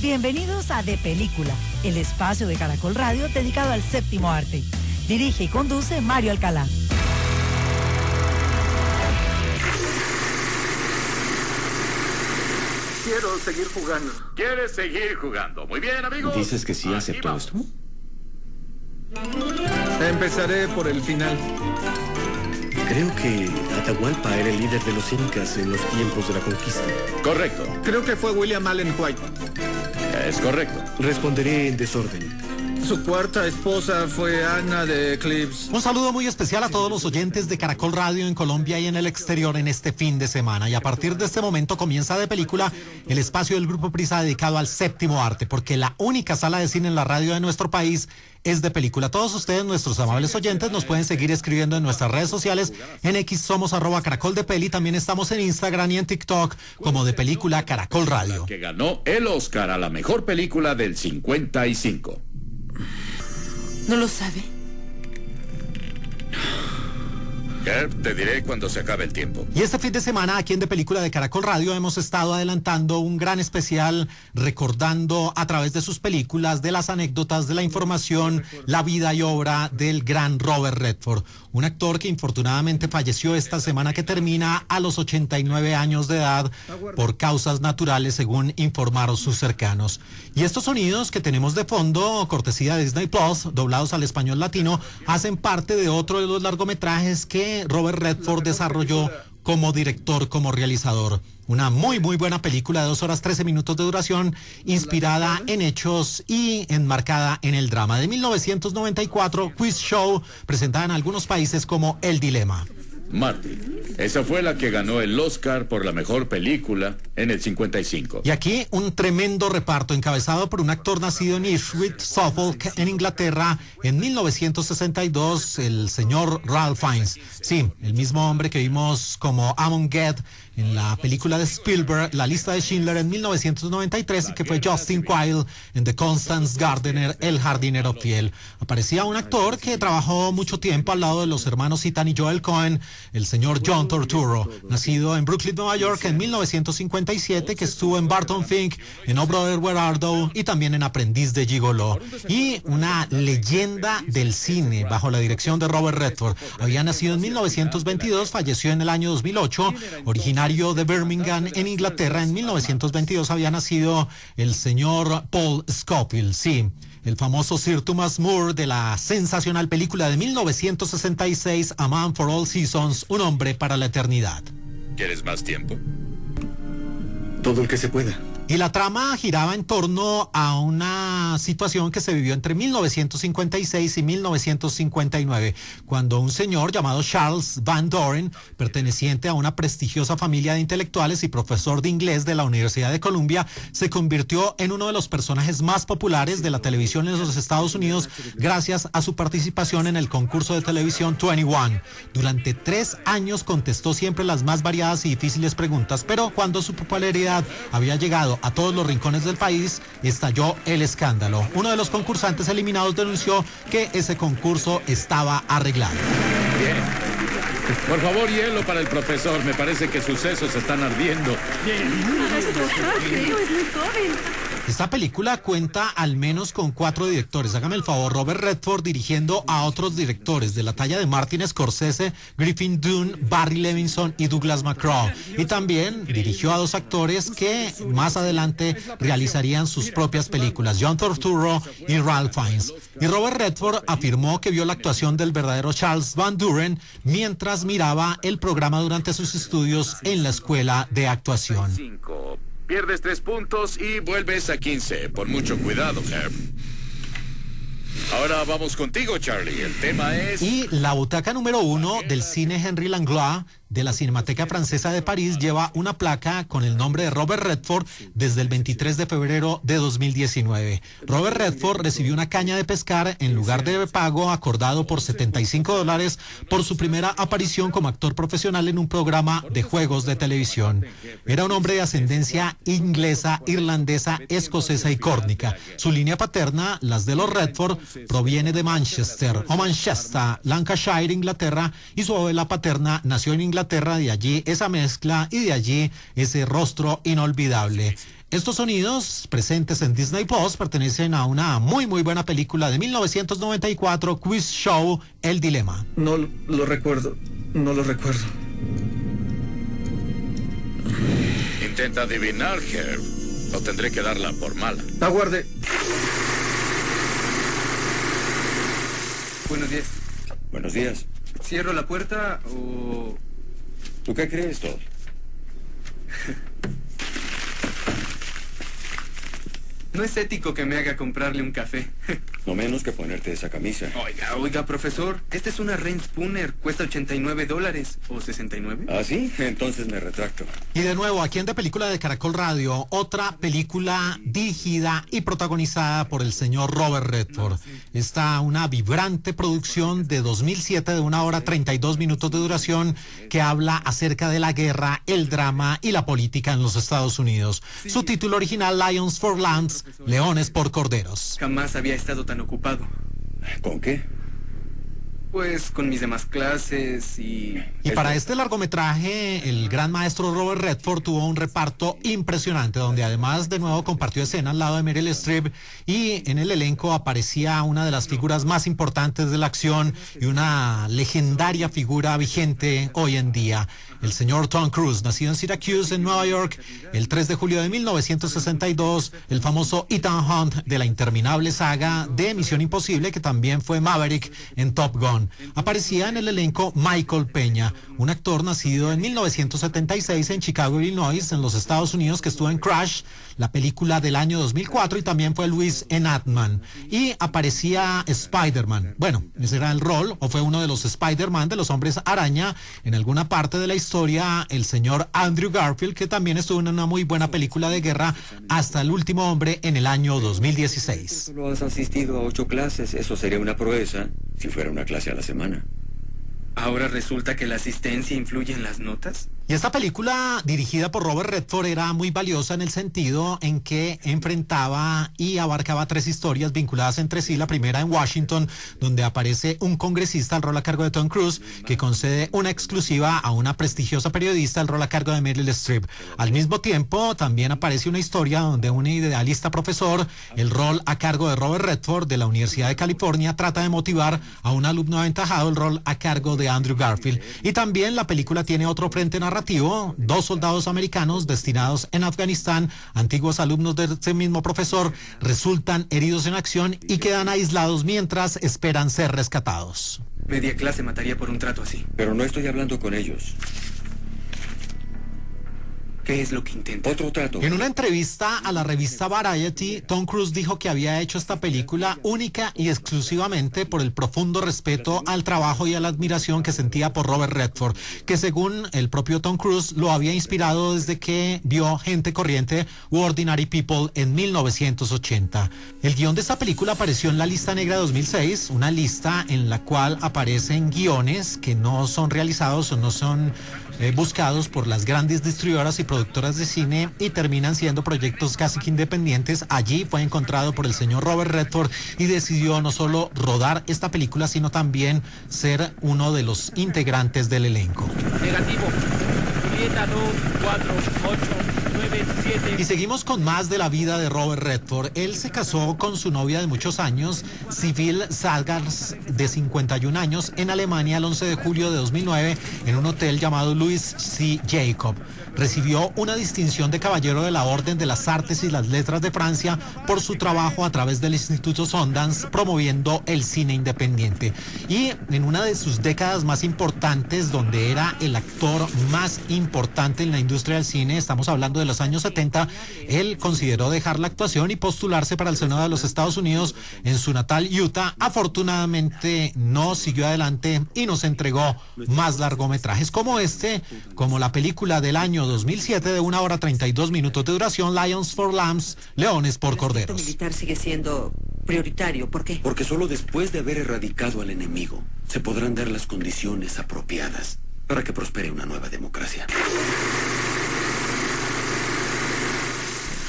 Bienvenidos a De Película, el espacio de Caracol Radio dedicado al séptimo arte. Dirige y conduce Mario Alcalá. Quiero seguir jugando. ¿Quieres seguir jugando? Muy bien, amigos. ¿Dices que sí aceptó esto? Empezaré por el final. Creo que Atahualpa era el líder de los incas en los tiempos de la conquista. Correcto. Creo que fue William Allen White. Es correcto. Responderé en desorden. Su cuarta esposa fue Ana de Eclipse. Un saludo muy especial a todos los oyentes de Caracol Radio en Colombia y en el exterior en este fin de semana. Y a partir de este momento comienza De Película, el espacio del Grupo Prisa dedicado al séptimo arte, porque la única sala de cine en la radio de nuestro país es De Película. Todos ustedes, nuestros amables oyentes, nos pueden seguir escribiendo en nuestras redes sociales. En X somos @caracoldepeli. También estamos en Instagram y en TikTok como De Película Caracol Radio. Que ganó el Oscar a la mejor película del 55. ¿No lo sabe? Herb, te diré cuando se acabe el tiempo. Y este fin de semana aquí en De Película de Caracol Radio hemos estado adelantando un gran especial recordando a través de sus películas, de las anécdotas, de la información, la vida y obra del gran Robert Redford, un actor que infortunadamente falleció esta semana que termina a los 89 años de edad por causas naturales, según informaron sus cercanos. Y estos sonidos que tenemos de fondo, cortesía de Disney Plus, doblados al español latino, hacen parte de otro de los largometrajes que Robert Redford desarrolló como director, como realizador. Una muy buena película de 2 horas 13 minutos de duración, inspirada en hechos y enmarcada en el drama. De 1994, Quiz Show, presentada en algunos países como El Dilema. Marty, esa fue la que ganó el Oscar por la mejor película en el 55. Y aquí un tremendo reparto encabezado por un actor nacido en Ipswich, Suffolk, en Inglaterra, en 1962, el señor Ralph Fiennes. Sí, el mismo hombre que vimos como Amon Ged en la película de Spielberg, La lista de Schindler, en 1993, y que fue Justin Quayle en The Constance Gardener, El jardinero fiel. Aparecía un actor que trabajó mucho tiempo al lado de los hermanos Ethan y Joel Cohen, el señor John Turturro, nacido en Brooklyn, Nueva York, en 1957, que estuvo en Barton Fink, en Oh Brother Where Art Thou y también en Aprendiz de Gigolo. Y una leyenda del cine bajo la dirección de Robert Redford. Había nacido en 1922, falleció en el año 2008, originario de Birmingham, en Inglaterra. En 1922 había nacido el señor Paul Scofield, sí, el famoso Sir Thomas More de la sensacional película de 1966, A Man for All Seasons, Un hombre para la eternidad. ¿Quieres más tiempo? Todo el que se pueda. Y la trama giraba en torno a una situación que se vivió entre 1956 y 1959, cuando un señor llamado Charles Van Doren, perteneciente a una prestigiosa familia de intelectuales y profesor de inglés de la Universidad de Columbia, se convirtió en uno de los personajes más populares de la televisión en los Estados Unidos gracias a su participación en el concurso de televisión 21. Durante 3 años contestó siempre las más variadas y difíciles preguntas, pero cuando su popularidad había llegado a todos los rincones del país, estalló el escándalo. Uno de los concursantes eliminados denunció que ese concurso estaba arreglado. Bien. Por favor, hielo para el profesor. Me parece que sus sesos están ardiendo. Esta película cuenta al menos con 4 directores. Hágame el favor, Robert Redford dirigiendo a otros directores de la talla de Martin Scorsese, Griffin Dunne, Barry Levinson y Douglas McGraw. Y también dirigió a 2 actores que más adelante realizarían sus propias películas, John Turturro y Ralph Fiennes. Y Robert Redford afirmó que vio la actuación del verdadero Charles Van Doren mientras miraba el programa durante sus estudios en la escuela de actuación. Pierdes 3 puntos y vuelves a 15. Pon mucho cuidado, Herb. Ahora vamos contigo, Charlie. El tema es... Y la butaca número 1 del cine Henry Langlois de la Cinemateca Francesa de París lleva una placa con el nombre de Robert Redford desde el 23 de febrero de 2019. Robert Redford recibió una caña de pescar en lugar de pago acordado por $75 por su primera aparición como actor profesional en un programa de juegos de televisión. Era un hombre de ascendencia inglesa, irlandesa, escocesa y córnica. Su línea paterna, las de los Redford, proviene de Manchester, Lancashire, Inglaterra, y su abuela paterna nació en Inglaterra, de allí esa mezcla y de allí ese rostro inolvidable. Estos sonidos presentes en Disney Plus pertenecen a una muy buena película de 1994, Quiz Show, El Dilema. No lo recuerdo. No lo recuerdo. Intenta adivinar, Herb. O tendré que darla por mala. Aguarde. Buenos días. Buenos días. ¿Cierro la puerta o...? ¿Tú qué crees, Todd? No es ético que me haga comprarle un café. No menos que ponerte esa camisa. Oiga, profesor. Esta es una Rain Spooner. Cuesta $89 o 69. ¿Ah, sí? Entonces me retracto. Y de nuevo, aquí en De Película de Caracol Radio, otra película dirigida y protagonizada por el señor Robert Redford. Está una vibrante producción de 2007 de 1 hora 32 minutos de duración que habla acerca de la guerra, el drama y la política en los Estados Unidos. Su título original, Lions for Lambs, Leones por Corderos. Jamás había estado tan ocupado. ¿Con qué? Pues con mis demás clases y para este largometraje, el gran maestro Robert Redford tuvo un reparto impresionante, donde además de nuevo compartió escena al lado de Meryl Streep, y en el elenco aparecía una de las figuras más importantes de la acción y una legendaria figura vigente hoy en día, el señor Tom Cruise, nacido en Syracuse, en Nueva York, el 3 de julio de 1962, el famoso Ethan Hunt de la interminable saga de Misión Imposible, que también fue Maverick en Top Gun. Aparecía en el elenco Michael Peña, un actor nacido en 1976 en Chicago, Illinois, en los Estados Unidos, que estuvo en Crash, la película del año 2004, y también fue Luis en Ant-Man. Y aparecía Spider-Man. Bueno, ese era el rol, o fue uno de los Spider-Man, de los Hombres Araña, en alguna parte de la historia, el señor Andrew Garfield, que también estuvo en una muy buena película de guerra, Hasta el Último Hombre, en el año 2016. Solo has asistido a 8 clases, eso sería una proeza si fuera una clase a la semana. ¿Ahora resulta que la asistencia influye en las notas? Y esta película, dirigida por Robert Redford, era muy valiosa en el sentido en que enfrentaba y abarcaba 3 historias vinculadas entre sí. La primera en Washington, donde aparece un congresista, el rol a cargo de Tom Cruise, que concede una exclusiva a una prestigiosa periodista, el rol a cargo de Meryl Streep. Al mismo tiempo, también aparece una historia donde un idealista profesor, el rol a cargo de Robert Redford, de la Universidad de California, trata de motivar a un alumno aventajado, el rol a cargo de Andrew Garfield. Y también la película tiene otro frente narrativo: 2 soldados americanos destinados en Afganistán, antiguos alumnos de ese mismo profesor, resultan heridos en acción y quedan aislados mientras esperan ser rescatados. Media clase mataría por un trato así. Pero no estoy hablando con ellos. ¿Qué es lo que intenta? Otro trato. En una entrevista a la revista Variety, Tom Cruise dijo que había hecho esta película única y exclusivamente por el profundo respeto al trabajo y a la admiración que sentía por Robert Redford, que según el propio Tom Cruise lo había inspirado desde que vio Gente Corriente u Ordinary People en 1980. El guión de esta película apareció en la lista negra de 2006, una lista en la cual aparecen guiones que no son realizados o no son buscados por las grandes distribuidoras y productoras de cine y terminan siendo proyectos casi que independientes. Allí fue encontrado por el señor Robert Redford y decidió no solo rodar esta película, sino también ser uno de los integrantes del elenco. Negativo. Julieta 2, 4, 8, 9, 7. Y seguimos con más de la vida de Robert Redford. Él se casó con su novia de muchos años, Sibylle Sagars, de 51 años, en Alemania el 11 de julio de 2009 en un hotel llamado Louis C. Jacob. Recibió una distinción de Caballero de la Orden de las Artes y las Letras de Francia por su trabajo a través del Instituto Sundance promoviendo el cine independiente. Y en una de sus décadas más importantes, donde era el actor más importante en la industria del cine, estamos hablando de los años 70, él consideró dejar la actuación y postularse para el Senado de los Estados Unidos en su natal Utah. Afortunadamente no siguió adelante y nos entregó más largometrajes como este, como la película del año 2007 de 1 hora 32 minutos de duración, Lions for Lambs, Leones por Corderos. El militar sigue siendo prioritario. ¿Por qué? Porque solo después de haber erradicado al enemigo se podrán dar las condiciones apropiadas para que prospere una nueva democracia.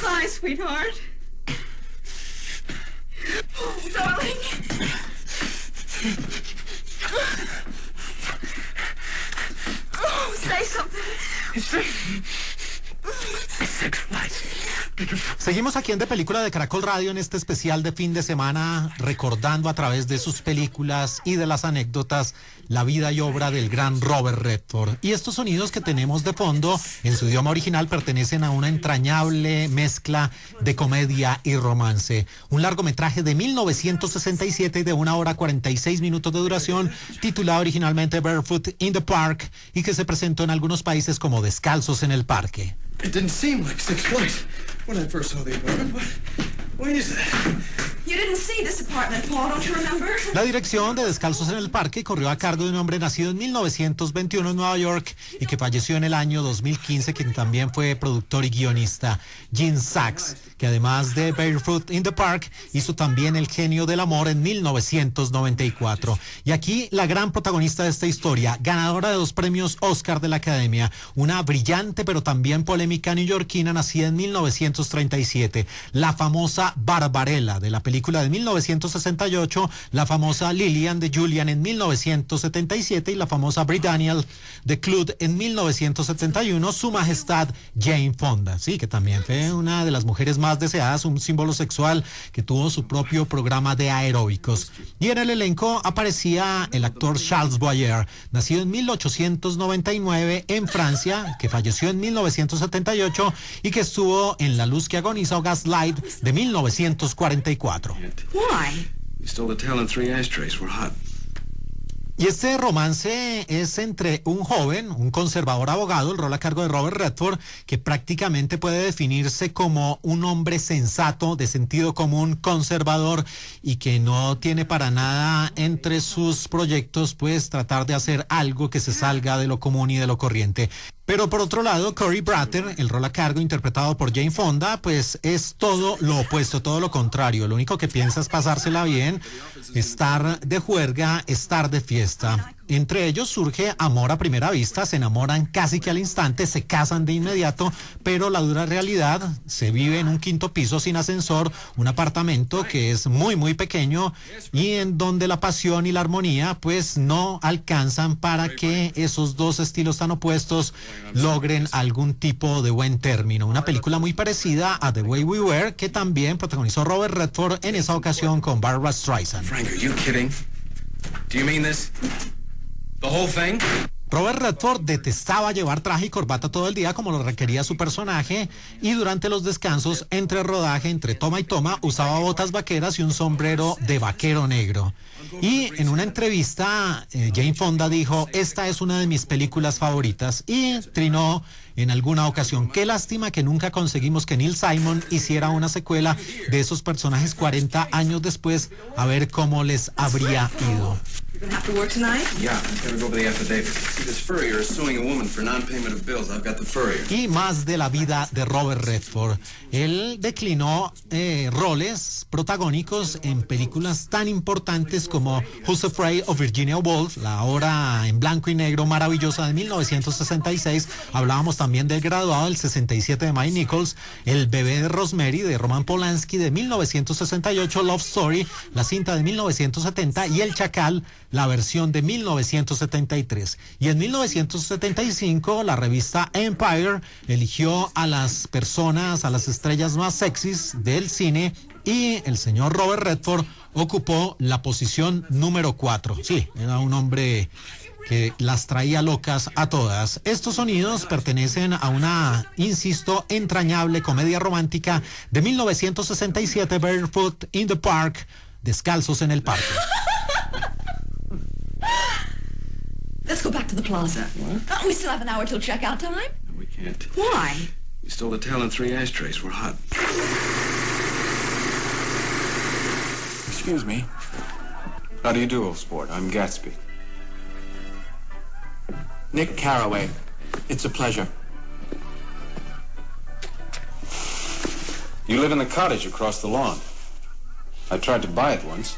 Hi, sweetheart. Oh, darling. Oh, say something. Sex flies. Seguimos aquí en De Película de Caracol Radio en este especial de fin de semana, recordando a través de sus películas y de las anécdotas la vida y obra del gran Robert Redford. Y estos sonidos que tenemos de fondo en su idioma original pertenecen a una entrañable mezcla de comedia y romance. Un largometraje de 1967 y de 1 hora 46 minutos de duración, titulado originalmente Barefoot in the Park, y que se presentó en algunos países como Descalzos en el Parque. It didn't seem like 6 flights when I first saw the apartment, but why is that? You didn't see this apartment, Paul, don't you remember? La dirección de Descalzos en el Parque corrió a cargo de un hombre nacido en 1921 en Nueva York y que falleció en el año 2015, quien también fue productor y guionista, Gene Sachs, que además de Barefoot in the Park, hizo también El genio del amor en 1994. Y aquí la gran protagonista de esta historia, ganadora de 2 premios Oscar de la Academia, una brillante pero también polémica neoyorquina nacida en 1937, la famosa Barbarella de la película de 1968, la famosa Lillian de Julian en 1977 y la famosa Bri Daniel de Clute en 1971, su majestad Jane Fonda, sí, que también fue una de las mujeres más deseadas, un símbolo sexual que tuvo su propio programa de aeróbicos. Y en el elenco aparecía el actor Charles Boyer, nacido en 1899 en Francia, que falleció en 1978 y que estuvo en La luz que agoniza o Gaslight de 1944. Why? You stole the tail and 3 ashtrays. We're hot. Y este romance es entre un joven, un conservador abogado, el rol a cargo de Robert Redford, que prácticamente puede definirse como un hombre sensato, de sentido común, conservador, y que no tiene para nada entre sus proyectos, pues, tratar de hacer algo que se salga de lo común y de lo corriente. Pero por otro lado, Cory Bratter, el rol a cargo interpretado por Jane Fonda, pues es todo lo opuesto, todo lo contrario. Lo único que piensa es pasársela bien, estar de juerga, estar de fiesta. Entre ellos surge amor a primera vista, se enamoran casi que al instante, se casan de inmediato, pero la dura realidad, se vive en un 5º piso sin ascensor, un apartamento que es muy muy pequeño y en donde la pasión y la armonía pues no alcanzan para que esos dos estilos tan opuestos logren algún tipo de buen término. Una película muy parecida a The Way We Were, que también protagonizó Robert Redford, en esa ocasión con Barbra Streisand. Frank, are you kidding? Do you mean this? The whole thing? Robert Redford detestaba llevar traje y corbata todo el día como lo requería su personaje, y durante los descansos entre rodaje, entre toma y toma, usaba botas vaqueras y un sombrero de vaquero negro. Y en una entrevista, Jane Fonda dijo: esta es una de mis películas favoritas, y trinó en alguna ocasión: qué lástima que nunca conseguimos que Neil Simon hiciera una secuela de esos personajes 40 años después, a ver cómo les habría ido. You're gonna have to work tonight? Yeah, I've got to go over the affidavit. See, this furrier is suing a woman for non-payment of bills. I've got the furrier. Y más de la vida de Robert Redford. Él declinó roles protagónicos en películas tan importantes como Who's Afraid of Virginia Woolf, la ahora en blanco y negro maravillosa de 1966. Hablábamos también del Graduado del 67 de Mike Nichols, El bebé de Rosemary de Roman Polanski de 1968, Love Story, la cinta de 1970, y El Chacal, la versión de 1973. Y en 1975 la revista Empire eligió a las personas, a las estrellas más sexys del cine, y el señor Robert Redford ocupó la posición número 4. Sí, era un hombre que las traía locas a todas. Estos sonidos pertenecen a una, insisto, entrañable comedia romántica de 1967, Barefoot in the Park, Descalzos en el Parque. Let's go back to the plaza. What? We still have an hour till checkout time. No, we can't. Why? You stole the tail and 3 ashtrays. We're hot. Excuse me. How do you do, old sport? I'm Gatsby. Nick Carraway. It's a pleasure. You live in the cottage across the lawn. I tried to buy it once.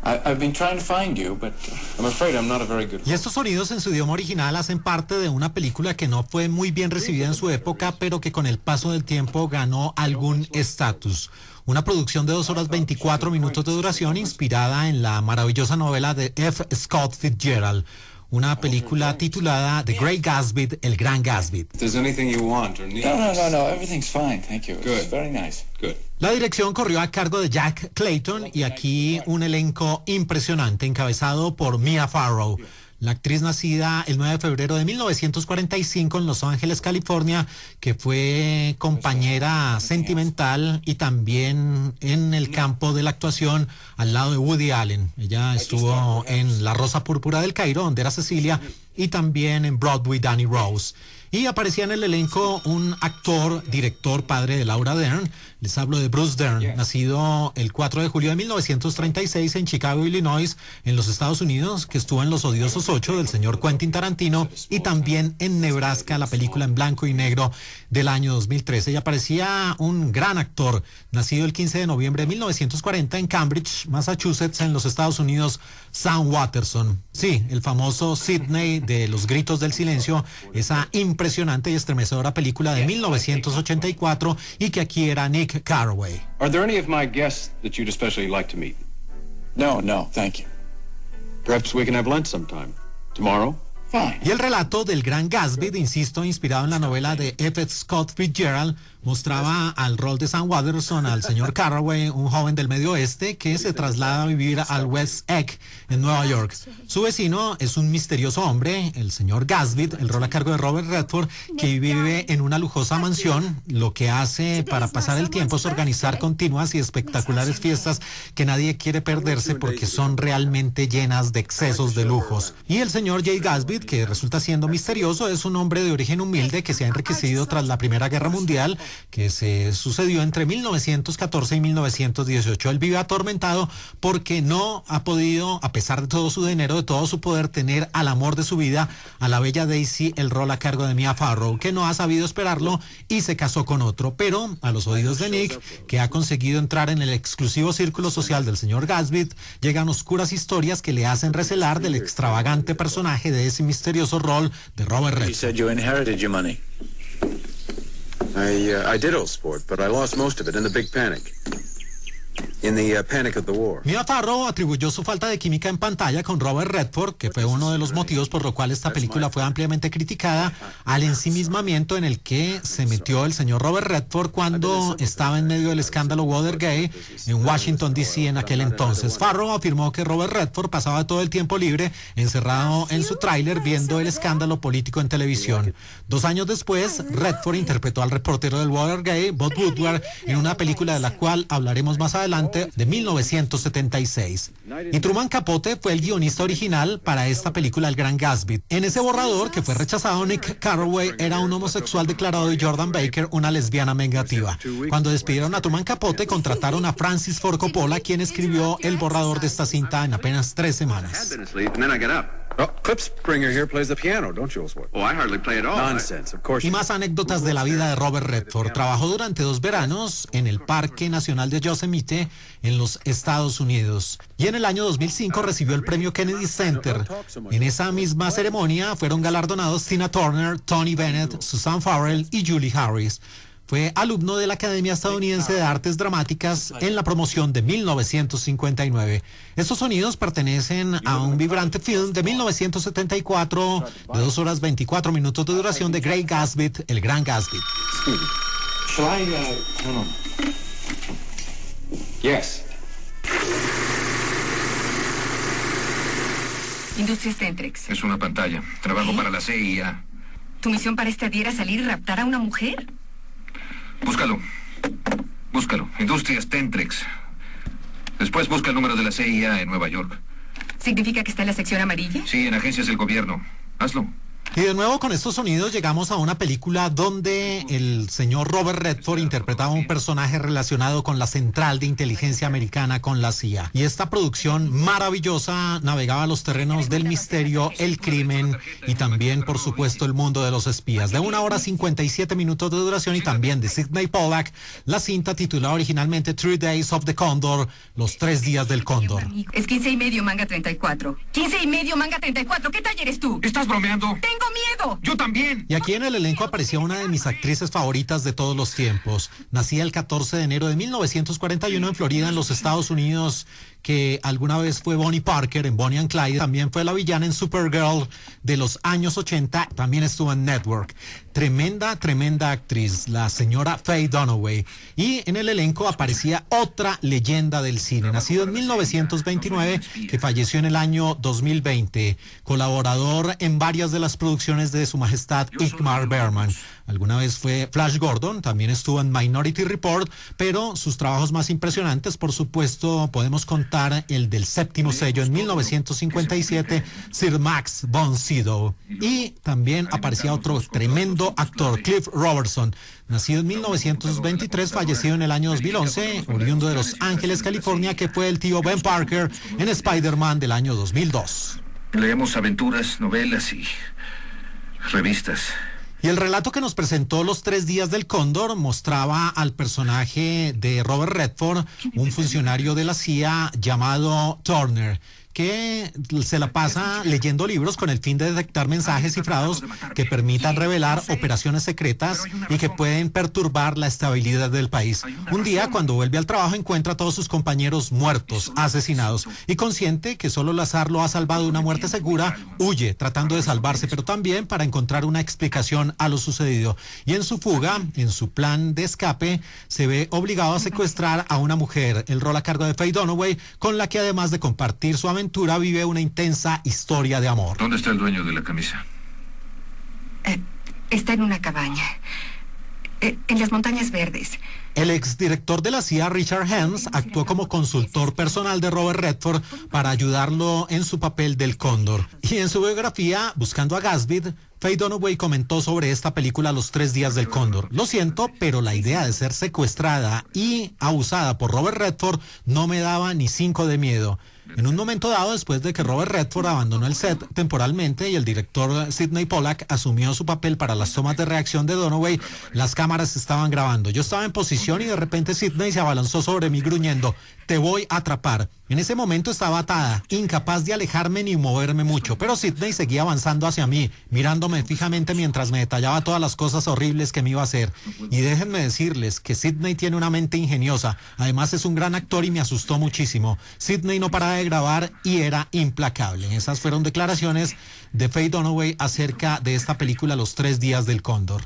I've been trying to find you, but I'm afraid I'm not a very good... Y estos sonidos en su idioma original hacen parte de una película que no fue muy bien recibida en su época, pero que con el paso del tiempo ganó algún estatus. Una producción de 2 horas 24 minutos de duración, inspirada en la maravillosa novela de F. Scott Fitzgerald. una película titulada The Great Gatsby, El Gran Gatsby. If there's anything you want or need... No. Everything's fine. Thank you. Good. It's very nice. Good. La dirección corrió a cargo de Jack Clayton y aquí un elenco impresionante encabezado por Mia Farrow. La actriz nacida el 9 de febrero de 1945 en Los Ángeles, California, que fue compañera sentimental y también en el campo de la actuación al lado de Woody Allen. Ella estuvo en La Rosa Púrpura del Cairo, donde era Cecilia, y también en Broadway, Danny Rose. Y aparecía en el elenco un actor, director, padre de Laura Dern. Les hablo de Bruce Dern, nacido el 4 de julio de 1936 en Chicago, Illinois, en los Estados Unidos, que estuvo en Los Odiosos 8 del señor Quentin Tarantino y también en Nebraska, la película en blanco y negro del año 2013. Ella parecía un gran actor, nacido el 15 de noviembre de 1940 en Cambridge, Massachusetts, en los Estados Unidos, Sam Waterston. Sí, el famoso Sidney de Los Gritos del Silencio, esa impresionante y estremecedora película de 1984 y que aquí era Nick Carraway. Are there any of my guests that you'd especially like to meet? No, thank you. Perhaps we can have lunch sometime. Tomorrow? Fine. Y el relato del Gran Gatsby, insisto, inspirado en la novela de F. Scott Fitzgerald, mostraba al rol de Sam Waterston al señor Carraway, un joven del Medio Oeste que se traslada a vivir al West Egg en Nueva York. Su vecino es un misterioso hombre, el señor Gatsby, el rol a cargo de Robert Redford, que vive en una lujosa mansión. Lo que hace para pasar el tiempo es organizar continuas y espectaculares fiestas que nadie quiere perderse porque son realmente llenas de excesos de lujos. Y el señor Jay Gatsby, que resulta siendo misterioso, es un hombre de origen humilde que se ha enriquecido tras la Primera Guerra Mundial, que se sucedió entre 1914 y 1918. Él vive atormentado porque no ha podido, a pesar de todo su dinero, de todo su poder, tener al amor de su vida, a la bella Daisy, el rol a cargo de Mia Farrow, que no ha sabido esperarlo y se casó con otro. Pero a los oídos de Nick, que ha conseguido entrar en el exclusivo círculo social del señor Gatsby, llegan oscuras historias que le hacen recelar del extravagante personaje de ese misterioso rol de Robert Redford. You said you inherited your money. I did old sport, but I lost most of it in the big panic. In the panic of the war. Mia Farrow atribuyó su falta de química en pantalla con Robert Redford, que fue uno de los motivos por lo cual esta película fue ampliamente criticada, al ensimismamiento en el que se metió el señor Robert Redford cuando estaba en medio del escándalo Watergate en Washington, D.C. en aquel entonces. Farrow afirmó que Robert Redford pasaba todo el tiempo libre encerrado en su tráiler viendo el escándalo político en televisión. 2 años después, Redford interpretó al reportero del Watergate, Bob Woodward, en una película de la cual hablaremos más adelante, de 1976. Y Truman Capote fue el guionista original para esta película El Gran Gatsby. En ese borrador, que fue rechazado, Nick Carraway era un homosexual declarado y Jordan Baker una lesbiana vengativa. Cuando despidieron a Truman Capote, contrataron a Francis Ford Coppola, quien escribió el borrador de esta cinta en apenas 3 semanas. Well, Klipspringer here plays the piano, don't you, Ellsworth? Oh, I hardly play at all. Nonsense, of course. Y más anécdotas de la vida de Robert Redford. Trabajó durante 2 veranos en el Parque Nacional de Yosemite en los Estados Unidos. Y en el año 2005 recibió el premio Kennedy Center. En esa misma ceremonia fueron galardonados Tina Turner, Tony Bennett, Susan Farrell y Julie Harris. Fue alumno de la Academia Estadounidense de Artes Dramáticas en la promoción de 1959. Estos sonidos pertenecen a un vibrante film de 1974 de 2 horas 24 minutos de duración de Great Gatsby, El Gran Gatsby. Shall I, hold on. Yes. Industrias Tentrex. Es una pantalla. Trabajo para la CIA. ¿Tu misión para este día era salir y raptar a una mujer? Búscalo. Industrias Tentrex. Después busca el número de la CIA en Nueva York. ¿Significa que está en la sección amarilla? Sí, en agencias del gobierno. Hazlo. Y de nuevo con estos sonidos llegamos a una película donde el señor Robert Redford interpretaba un personaje relacionado con la Central de Inteligencia Americana, con la CIA. Y esta producción maravillosa navegaba los terrenos del misterio, el crimen y también, por supuesto, el mundo de los espías. De 1 hora 57 minutos de duración y también de Sidney Pollack, la cinta titulada originalmente 3 Days of the Condor, los 3 días del cóndor. Es 15 y medio, manga 34. 15 y medio, manga 34. ¿Qué talle eres tú? ¿Estás bromeando? Tengo miedo. Yo también. Y aquí en el elenco aparecía una de mis actrices favoritas de todos los tiempos. Nacida el 14 de enero de 1941 en Florida, en los Estados Unidos, que alguna vez fue Bonnie Parker en Bonnie and Clyde. También fue la villana en Supergirl de los años 80. También estuvo en Network. Tremenda actriz, la señora Faye Dunaway. Y en el elenco aparecía otra leyenda del cine, nacido en 1929, que falleció en el año 2020. Colaborador en varias de las producciones de Su Majestad Ingmar Bergman. Alguna vez fue Flash Gordon, también estuvo en Minority Report, pero sus trabajos más impresionantes, por supuesto, podemos contar el del Séptimo Sello en 1957, Sir Max von Sydow. Y también aparecía otro tremendo actor, Cliff Robertson, nacido en 1923, fallecido en el año 2011, oriundo de Los Ángeles, California, que fue el tío Ben Parker en Spider-Man del año 2002. Leemos aventuras, novelas y revistas. Y el relato que nos presentó Los 3 días del Cóndor mostraba al personaje de Robert Redford, un funcionario de la CIA llamado Turner, que se la pasa leyendo libros con el fin de detectar mensajes cifrados que permitan revelar operaciones secretas y que pueden perturbar la estabilidad del país. Un día, cuando vuelve al trabajo, encuentra a todos sus compañeros muertos, asesinados, y consciente que solo el azar lo ha salvado de una muerte segura, huye tratando de salvarse, pero también para encontrar una explicación a lo sucedido. Y en su fuga, en su plan de escape, se ve obligado a secuestrar a una mujer, el rol a cargo de Faye Dunaway, con la que además de compartir su aventura, vive una intensa historia de amor. ¿Dónde está el dueño de la camisa? Está en una cabaña. En las Montañas Verdes. El exdirector de la CIA, Richard Helms, actuó como consultor personal de Robert Redford para ayudarlo en su papel del Cóndor. Y en su biografía, Buscando a Gatsby, Faye Dunaway comentó sobre esta película Los 3 días del Cóndor. Lo siento, pero la idea de ser secuestrada y abusada por Robert Redford no me daba ni 5 de miedo. En un momento dado, después de que Robert Redford abandonó el set temporalmente y el director Sidney Pollack asumió su papel para las tomas de reacción de Dunaway, las cámaras estaban grabando. Yo estaba en posición y de repente Sidney se abalanzó sobre mí gruñendo: "Te voy a atrapar". En ese momento estaba atada, incapaz de alejarme ni moverme mucho, pero Sidney seguía avanzando hacia mí, mirándome fijamente mientras me detallaba todas las cosas horribles que me iba a hacer. Y déjenme decirles que Sidney tiene una mente ingeniosa, además es un gran actor y me asustó muchísimo. Sidney no paraba de grabar y era implacable. Esas fueron declaraciones de Faye Dunaway acerca de esta película Los 3 días del Cóndor.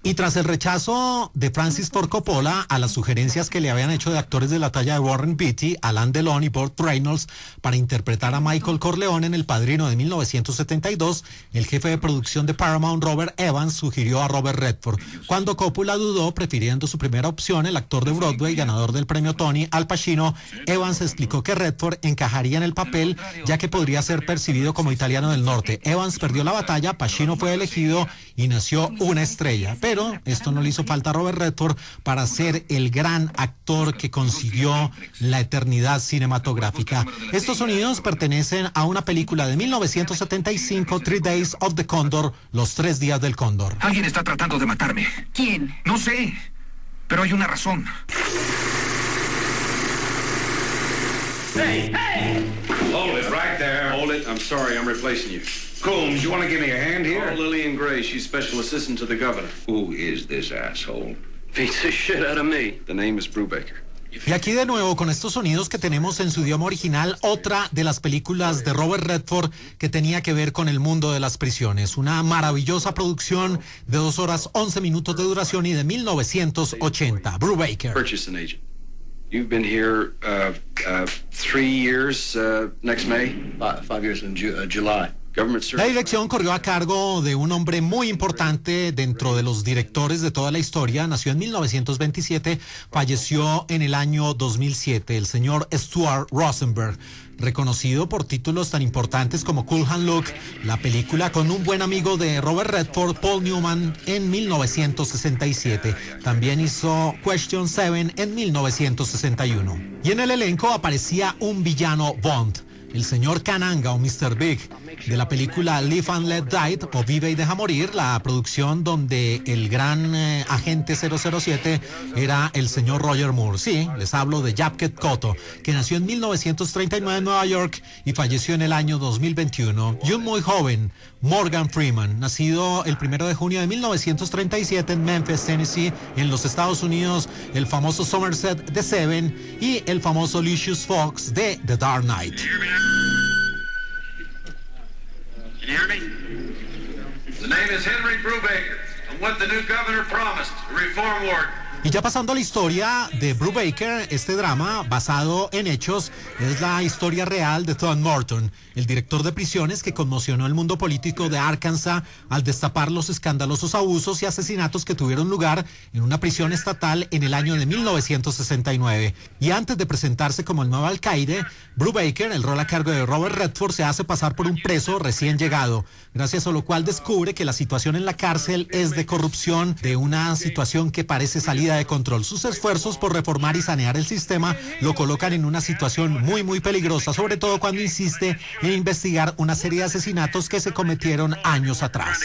Y tras el rechazo de Francis Ford Coppola a las sugerencias que le habían hecho de actores de la talla de Warren Beatty, Alain Delon y Burt Reynolds para interpretar a Michael Corleone en El Padrino de 1972, el jefe de producción de Paramount, Robert Evans, sugirió a Robert Redford. Cuando Coppola dudó, prefiriendo su primera opción, el actor de Broadway, ganador del premio Tony, Al Pacino, Evans explicó que Redford encajaría en el papel, ya que podría ser percibido como italiano del norte. Evans perdió la batalla, Pacino fue elegido y nació una estrella. Pero esto no le hizo falta a Robert Redford para ser el gran actor que consiguió la eternidad cinematográfica. Estos sonidos pertenecen a una película de 1975, 3 Days of the Condor, Los 3 días del Cóndor. Alguien está tratando de matarme. ¿Quién? No sé, pero hay una razón. Hey, hey! Hold it right there. Hold it. I'm sorry, I'm replacing you. Combs, you want to give me a hand here? Oh, Lillian Gray. She's special assistant to the governor. Who is this asshole? Beats the shit out of me. The name is Brubaker. Y aquí de nuevo con estos sonidos que tenemos en su idioma original, otra de las películas de Robert Redford que tenía que ver con el mundo de las prisiones. Una maravillosa producción de 2 horas 11 minutos de duración y de 1980. Brubaker. Purchasing agent. You've been here 3 years next May? 5 years in July. La dirección corrió a cargo de un hombre muy importante dentro de los directores de toda la historia. Nació en 1927, falleció en el año 2007, el señor Stuart Rosenberg, reconocido por títulos tan importantes como Cool Hand Luke, la película con un buen amigo de Robert Redford, Paul Newman, en 1967. También hizo Question 7 en 1961. Y en el elenco aparecía un villano Bond, el señor Kananga o Mr. Big, de la película Live and Let Die o Vive y Deja Morir, la producción donde el gran agente 007 era el señor Roger Moore. Sí, les hablo de Yaphet Kotto, que nació en 1939 en Nueva York y falleció en el año 2021. Y un muy joven, Morgan Freeman, nacido el 1 de junio de 1937 en Memphis, Tennessee, en los Estados Unidos, el famoso Somerset de Seven y el famoso Lucius Fox de The Dark Knight. Can you hear me? The name is Henry Brubaker. I'm what the new governor promised, a reform ward. Y ya pasando a la historia de Brubaker, este drama basado en hechos es la historia real de Thom Morton, el director de prisiones que conmocionó el mundo político de Arkansas al destapar los escandalosos abusos y asesinatos que tuvieron lugar en una prisión estatal en el año de 1969. Y antes de presentarse como el nuevo alcaide, Brubaker, el rol a cargo de Robert Redford, se hace pasar por un preso recién llegado, gracias a lo cual descubre que la situación en la cárcel es de corrupción, de una situación que parece salida de control. Sus esfuerzos por reformar y sanear el sistema lo colocan en una situación muy peligrosa, sobre todo cuando insiste en investigar una serie de asesinatos que se cometieron años atrás.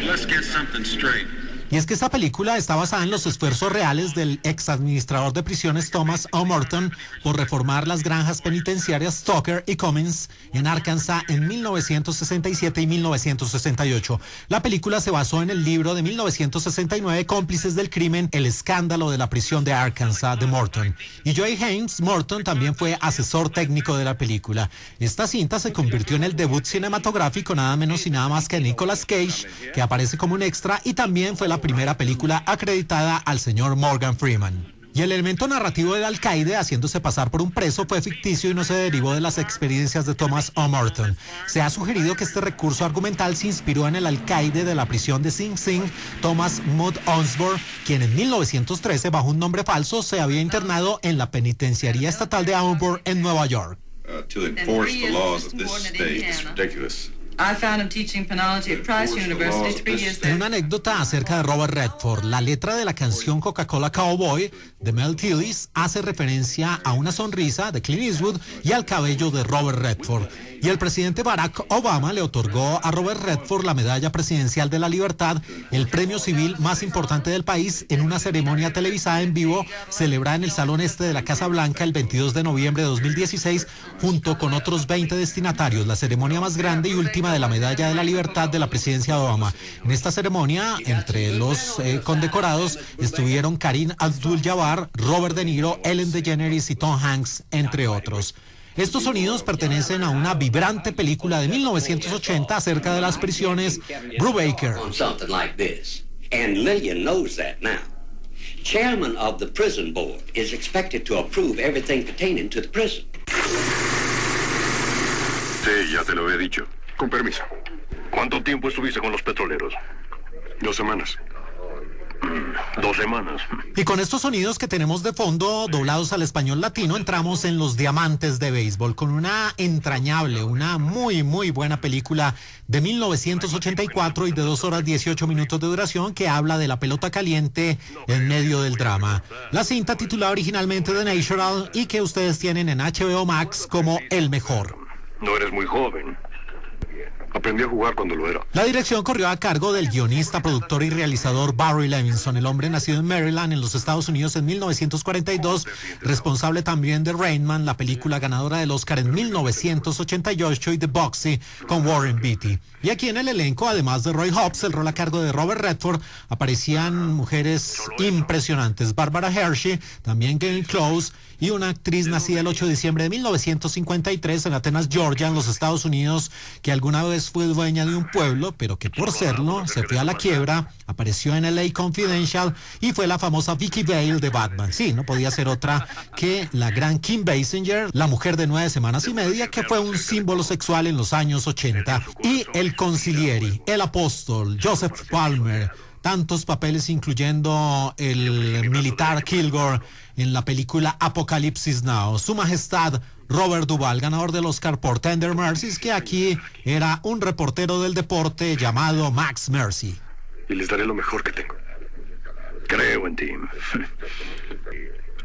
Let's get something straight. Y es que esta película está basada en los esfuerzos reales del ex administrador de prisiones Thomas O. Morton por reformar las granjas penitenciarias Tucker y Cummins en Arkansas en 1967 y 1968. La película se basó en el libro de 1969, Cómplices del Crimen, el escándalo de la prisión de Arkansas de Morton. Y Joey Haynes Morton también fue asesor técnico de la película. Esta cinta se convirtió en el debut cinematográfico nada menos y nada más que Nicolas Cage, que aparece como un extra, y también fue la primera película acreditada al señor Morgan Freeman. Y el elemento narrativo del alcaide haciéndose pasar por un preso fue ficticio y no se derivó de las experiencias de Thomas O. Morton. Se ha sugerido que este recurso argumental se inspiró en el alcaide de la prisión de Sing Sing, Thomas Mudd Onsborough, quien en 1913, bajo un nombre falso, se había internado en la penitenciaría estatal de Auburn en Nueva York. To enforce the laws of this state is ridiculous. I found him teaching penology at Price University 3 years En una anécdota acerca de Robert Redford, la letra de la canción Coca-Cola Cowboy de Mel Tillis hace referencia a una sonrisa de Clint Eastwood y al cabello de Robert Redford. Y el presidente Barack Obama le otorgó a Robert Redford la Medalla Presidencial de la Libertad, el premio civil más importante del país, en una ceremonia televisada en vivo celebrada en el Salón Este de la Casa Blanca el 22 de noviembre de 2016, junto con otros 20 destinatarios, la ceremonia más grande y última de la Medalla de la Libertad de la presidencia de Obama. En esta ceremonia, entre los condecorados, estuvieron Kareem Abdul-Jabbar, Robert De Niro, Ellen DeGeneres y Tom Hanks, entre otros. Estos sonidos pertenecen a una vibrante película de 1980 acerca de las prisiones, Brubaker. And Lillian knows that now. Chairman of the prison board is expected to approve everything pertaining to the prison. Sí, ya te lo he dicho. Con permiso. ¿Cuánto tiempo estuviste con los petroleros? 2 semanas. 2 semanas. Y con estos sonidos que tenemos de fondo, doblados al español latino, entramos en Los Diamantes de Béisbol, con una entrañable, una muy buena película de 1984 y de 2 horas 18 minutos de duración, que habla de la pelota caliente en medio del drama. La cinta, titulada originalmente The Natural y que ustedes tienen en HBO Max como El Mejor. No eres muy joven. Aprendí a jugar cuando lo era. La dirección corrió a cargo del guionista, productor y realizador Barry Levinson, el hombre nacido en Maryland, en los Estados Unidos, en 1942, responsable también de Rain Man, la película ganadora del Oscar en 1988, y The Boxy con Warren Beatty. Y aquí en el elenco, además de Roy Hobbs, el rol a cargo de Robert Redford, aparecían mujeres impresionantes: Barbara Hershey, también Glenn Close, y una actriz nacida el 8 de diciembre de 1953 en Atenas, Georgia, en los Estados Unidos, que alguna vez fue dueña de un pueblo, pero que por serlo se fue a la quiebra, apareció en LA Confidential y fue la famosa Vicky Vale de Batman. Sí, no podía ser otra que la gran Kim Basinger, la mujer de 9 semanas y media, que fue un símbolo sexual en los años 80. Y el consiglieri, el apóstol, Joseph Palmer, tantos papeles incluyendo el militar Kilgore en la película Apocalipsis Now. Su Majestad Robert Duvall, ganador del Oscar por Tender Mercies, que aquí era un reportero del deporte llamado Max Mercy. Y les daré lo mejor que tengo. Creo en ti.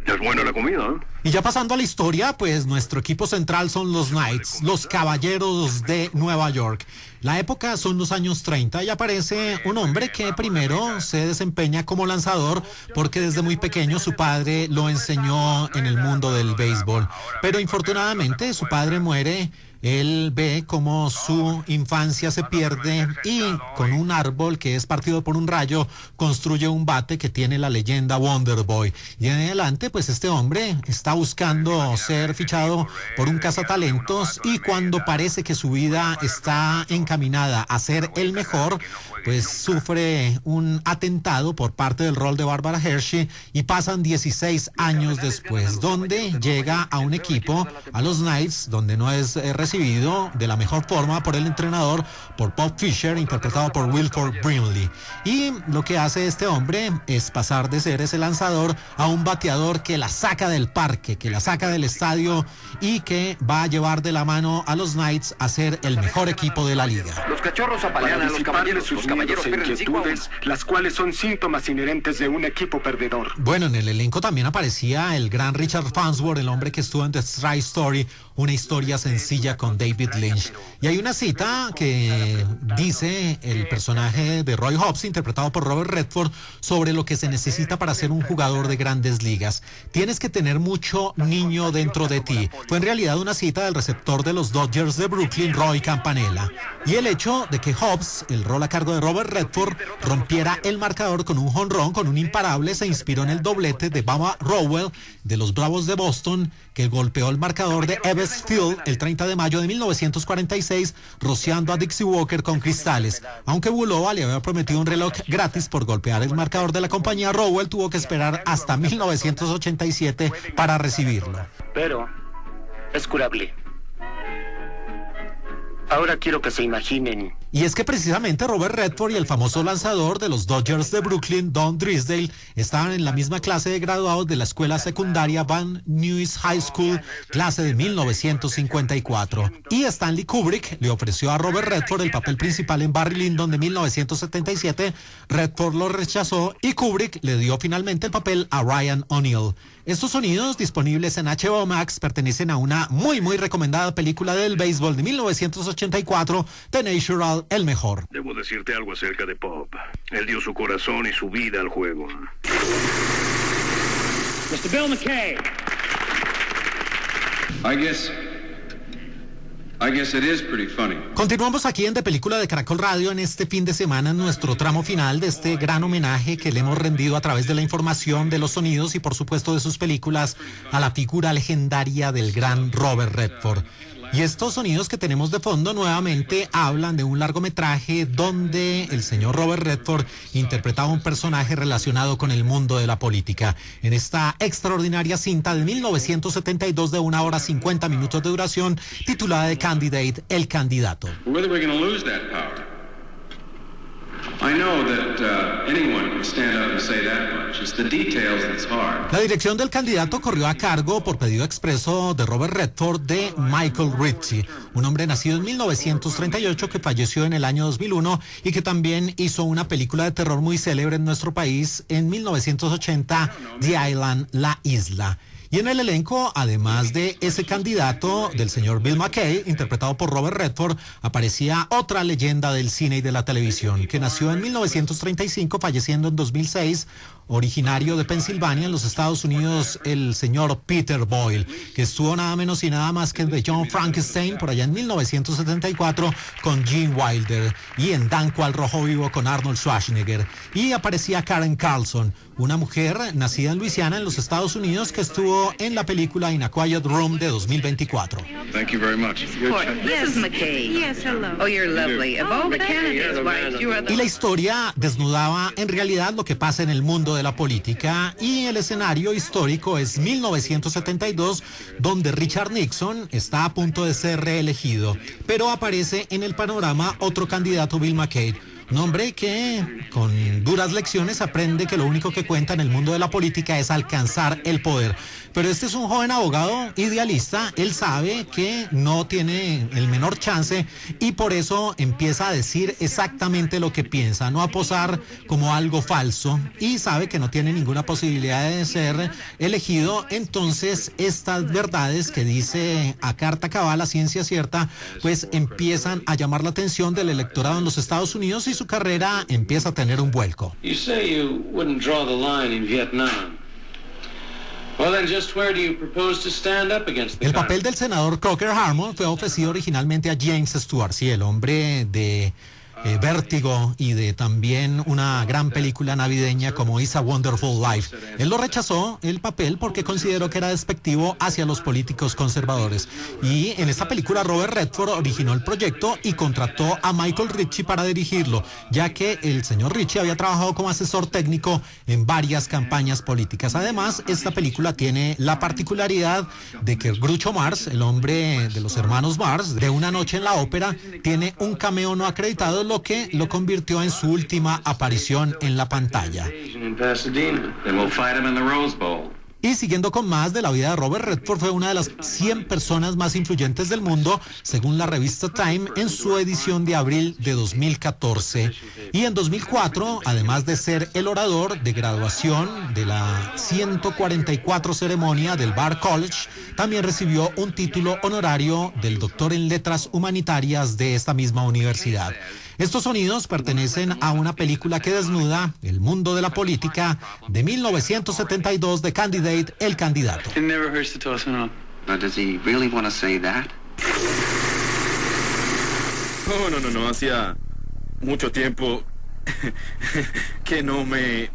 Es buena la comida, ¿eh? Y ya pasando a la historia, pues nuestro equipo central son los Knights, los Caballeros de Nueva York. La época son los años 30 y aparece un hombre que primero se desempeña como lanzador porque desde muy pequeño su padre lo enseñó en el mundo del béisbol. Pero infortunadamente su padre muere. Él ve cómo su infancia se pierde y con un árbol que es partido por un rayo construye un bate que tiene la leyenda Wonder Boy. Y en adelante pues este hombre está buscando ser fichado por un cazatalentos y cuando parece que su vida está encaminada a ser el mejor, pues sufre un atentado por parte del rol de Barbara Hershey y pasan 16 años después, donde llega a un equipo, a los Knights, donde no es recibido de la mejor forma por el entrenador, por Bob Fisher, interpretado por Wilford Brimley. Y lo que hace este hombre es pasar de ser ese lanzador a un bateador que la saca del parque, que la saca del estadio y que va a llevar de la mano a los Knights a ser el mejor equipo de la liga. Los cachorros apalean a los caballeros. Sus caballeros inquietudes, las cuales son síntomas inherentes de un equipo perdedor. Bueno, en el elenco también aparecía el gran Richard Farnsworth, el hombre que estuvo en The Stride Story, una historia sencilla con David Lynch. Y hay una cita que dice el personaje de Roy Hobbs, interpretado por Robert Redford, sobre lo que se necesita para ser un jugador de grandes ligas. Tienes que tener mucho niño dentro de ti. Fue en realidad una cita del receptor de los Dodgers de Brooklyn, Roy Campanella. Y el hecho de que Hobbs, el rol a cargo de Robert Redford, rompiera el marcador con un jonrón, con un imparable, se inspiró en el doblete de Bubba Rowell de los Bravos de Boston, que golpeó el marcador de Ebbets Field el 30 de mayo de 1946, rociando a Dixie Walker con cristales. Aunque Bulova le había prometido un reloj gratis por golpear el marcador de la compañía, Rowell tuvo que esperar hasta 1987 para recibirlo. Pero es curable. Ahora quiero que se imaginen. Y es que precisamente Robert Redford y el famoso lanzador de los Dodgers de Brooklyn, Don Drysdale, estaban en la misma clase de graduados de la escuela secundaria Van Nuys High School, clase de 1954. Y Stanley Kubrick le ofreció a Robert Redford el papel principal en Barry Lyndon de 1977. Redford lo rechazó y Kubrick le dio finalmente el papel a Ryan O'Neal. Estos sonidos, disponibles en HBO Max, pertenecen a una muy recomendada película del béisbol de 1984, The Natural, el mejor. Debo decirte algo acerca de Pop. Él dio su corazón y su vida al juego. Mr. Bill McKay. I guess it is pretty funny. Continuamos aquí en De Película de Caracol Radio en este fin de semana, en nuestro tramo final de este gran homenaje que le hemos rendido a través de la información, de los sonidos y por supuesto de sus películas a la figura legendaria del gran Robert Redford. Y estos sonidos que tenemos de fondo nuevamente hablan de un largometraje donde el señor Robert Redford interpretaba un personaje relacionado con el mundo de la política. En esta extraordinaria cinta de 1972 de 1 hora 50 minutos de duración, titulada The Candidate, El Candidato. Whether we're going to lose that power. I know that anyone can stand up and say that much. It's the details that's hard. La dirección del Candidato corrió a cargo, por pedido expreso de Robert Redford, de Michael Ritchie, un hombre nacido en 1938 que falleció en el año 2001 y que también hizo una película de terror muy célebre en nuestro país en 1980, The Island, La Isla. Y en el elenco, además de ese candidato del señor Bill McKay, interpretado por Robert Redford, aparecía otra leyenda del cine y de la televisión, que nació en 1935, falleciendo en 2006, originario de Pensilvania, en los Estados Unidos, el señor Peter Boyle, que estuvo nada menos y nada más que en The Young Frankenstein, por allá en 1974, con Gene Wilder, y en Danko al Rojo Vivo con Arnold Schwarzenegger. Y aparecía Karen Carlson, una mujer nacida en Luisiana, en los Estados Unidos, que estuvo en la película In a Quiet Room de 2024. Thank you very much. Yes, McKay. Yes, hello. Oh, you're lovely. Of all the candidates, why, you are the... Y la historia desnudaba en realidad lo que pasa en el mundo de la política, y el escenario histórico es 1972, donde Richard Nixon está a punto de ser reelegido, pero aparece en el panorama otro candidato, Bill McKay, Un hombre que con duras lecciones aprende que lo único que cuenta en el mundo de la política es alcanzar el poder. Pero este es un joven abogado idealista, él sabe que no tiene el menor chance y por eso empieza a decir exactamente lo que piensa, no a posar como algo falso, y sabe que no tiene ninguna posibilidad de ser elegido. Entonces estas verdades que dice a carta cabal, a ciencia cierta, pues empiezan a llamar la atención del electorado en los Estados Unidos y su carrera empieza a tener un vuelco. You say you wouldn't draw the line in Vietnam. Well, then just where do you propose to stand up against the El papel del senador Crocker Harmon fue ofrecido originalmente a James Stewart, sí, el hombre de Vértigo y de también una gran película navideña como It's a Wonderful Life. Él lo rechazó el papel porque consideró que era despectivo hacia los políticos conservadores. Y en esta película Robert Redford originó el proyecto y contrató a Michael Ritchie para dirigirlo, ya que el señor Ritchie había trabajado como asesor técnico en varias campañas políticas. Además, esta película tiene la particularidad de que Groucho Marx, el hombre de los hermanos Marx, de Una noche en la ópera, tiene un cameo no acreditado, lo que lo convirtió en su última aparición en la pantalla. Y siguiendo con más de la vida de Robert Redford, fue una de las 100 personas más influyentes del mundo, según la revista Time, en su edición de abril de 2014. Y en 2004, además de ser el orador de graduación de la 144 ceremonia del Bard College, también recibió un título honorario del doctor en letras humanitarias de esta misma universidad. Estos sonidos pertenecen a una película que desnuda el mundo de la política de 1972 de Candidate, El Candidato. No, hacía mucho tiempo que no me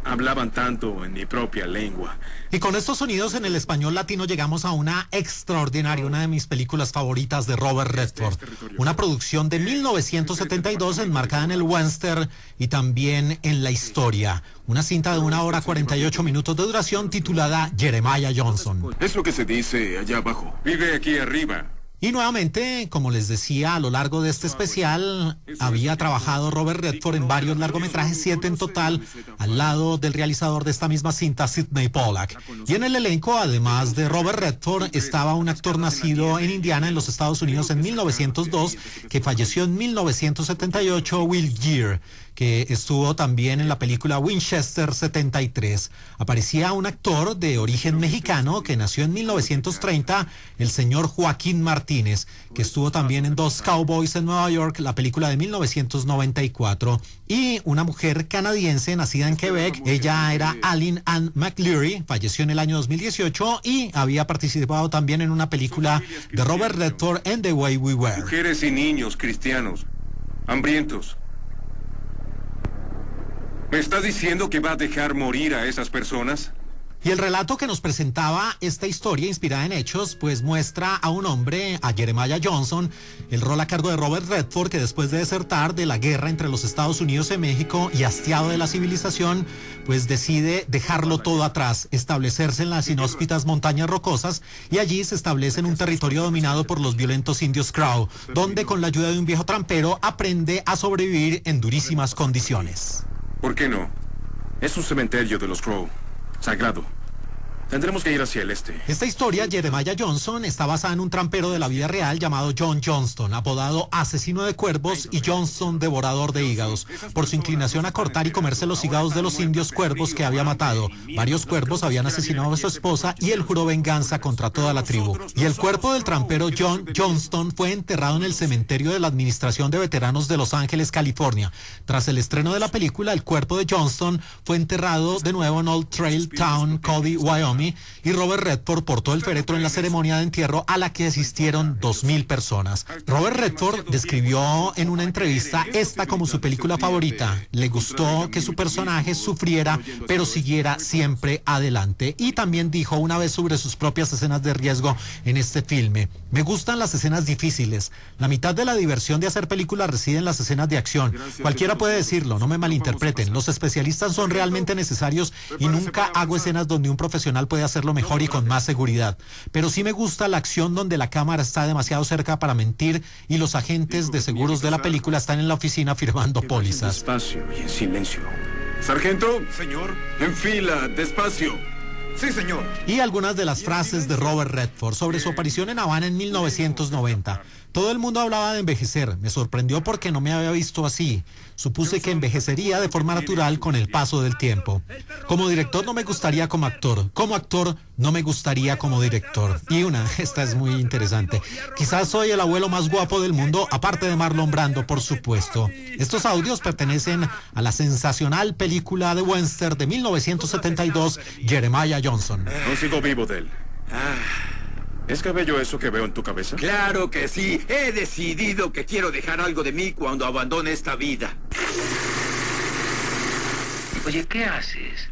hablaban tanto en mi propia lengua. Y con estos sonidos en el español latino llegamos a una extraordinaria, una de mis películas favoritas de Robert Redford. Una producción de 1972 enmarcada en el western y también en la historia. Una cinta de 1 hora 48 minutos de duración titulada Jeremiah Johnson. Es lo que se dice allá abajo. Vive aquí arriba. Y nuevamente, como les decía, a lo largo de este especial, había trabajado Robert Redford en varios largometrajes, 7 en total, al lado del realizador de esta misma cinta, Sidney Pollack. Y en el elenco, además de Robert Redford, estaba un actor nacido en Indiana, en los Estados Unidos, en 1902, que falleció en 1978, Will Geer, que estuvo también en la película Winchester 73. Aparecía un actor de origen mexicano que nació en 1930, el señor Joaquín Martínez, que estuvo también en Dos Cowboys en Nueva York, la película de 1994, y una mujer canadiense nacida en Quebec. Ella era Aline Ann McLeary, falleció en el año 2018 y había participado también en una película de Robert Redford, en The Way We Were. Mujeres y niños cristianos, hambrientos. ¿Me está diciendo que va a dejar morir a esas personas? Y el relato que nos presentaba esta historia inspirada en hechos, pues muestra a un hombre, a Jeremiah Johnson, el rol a cargo de Robert Redford, que después de desertar de la guerra entre los Estados Unidos y México y hastiado de la civilización, pues decide dejarlo todo atrás, establecerse en las inhóspitas montañas rocosas, y allí se establece en un territorio dominado por los violentos indios Crow, donde con la ayuda de un viejo trampero aprende a sobrevivir en durísimas condiciones. ¿Por qué no? Es un cementerio de los Crow, sagrado. Tendremos que ir hacia el este. Esta historia, Jeremiah Johnson, está basada en un trampero de la vida real llamado John Johnston, apodado Asesino de Cuervos y Johnston Devorador de Hígados, por su inclinación a cortar y comerse los hígados de los indios cuervos que había matado. Varios cuervos habían asesinado a su esposa y él juró venganza contra toda la tribu. Y el cuerpo del trampero John Johnston fue enterrado en el cementerio de la Administración de Veteranos de Los Ángeles, California. Tras el estreno de la película, el cuerpo de Johnston fue enterrado de nuevo en Old Trail Town, Cody, Wyoming, y Robert Redford portó el féretro en la ceremonia de entierro a la que asistieron 2,000 personas. Robert Redford describió en una entrevista esta como su película favorita. Le gustó que su personaje sufriera, pero siguiera siempre adelante. Y también dijo una vez sobre sus propias escenas de riesgo en este filme: me gustan las escenas difíciles. La mitad de la diversión de hacer películas reside en las escenas de acción. Cualquiera puede decirlo, no me malinterpreten. Los especialistas son realmente necesarios y nunca hago escenas donde un profesional puede hacerlo mejor y con más seguridad. Pero sí me gusta la acción donde la cámara está demasiado cerca para mentir y los agentes de seguros de la película están en la oficina firmando pólizas. Despacio y en silencio. Sargento. Señor. En fila, despacio. Sí, señor. Y algunas de las frases de Robert Redford sobre su aparición en Havana en 1990. Todo el mundo hablaba de envejecer. Me sorprendió porque no me había visto así. Supuse que envejecería de forma natural con el paso del tiempo. Como director no me gustaría como actor. Como actor no me gustaría como director. Y esta es muy interesante. Quizás soy el abuelo más guapo del mundo, aparte de Marlon Brando, por supuesto. Estos audios pertenecen a la sensacional película de western de 1972, Jeremiah Johnson. No sigo vivo de él. ¿Es cabello eso que veo en tu cabeza? Claro que sí. He decidido que quiero dejar algo de mí cuando abandone esta vida. Oye, ¿qué haces?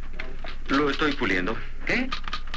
Lo estoy puliendo. ¿Qué?